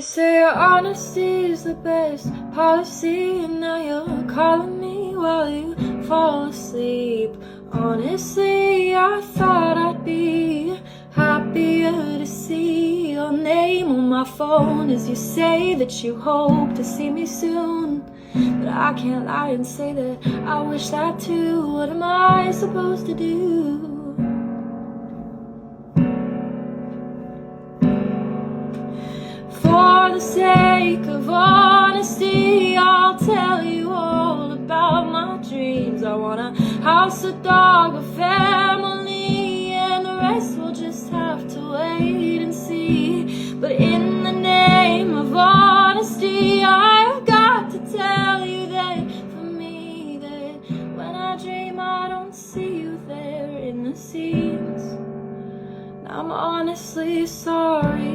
You say honesty is the best policy, and now you're calling me while you fall asleep. Honestly, I thought I'd be happier to see your name on my phone as you say that you hope to see me soon. But I can't lie and say that I wish that too. What am I supposed to do? For the sake of honesty, I'll tell you all about my dreams. I want a house, a dog, a family, and the rest will just have to wait and see. But in the name of honesty, I've got to tell you that for me, that when I dream I don't see you there in the scenes. I'm honestly sorry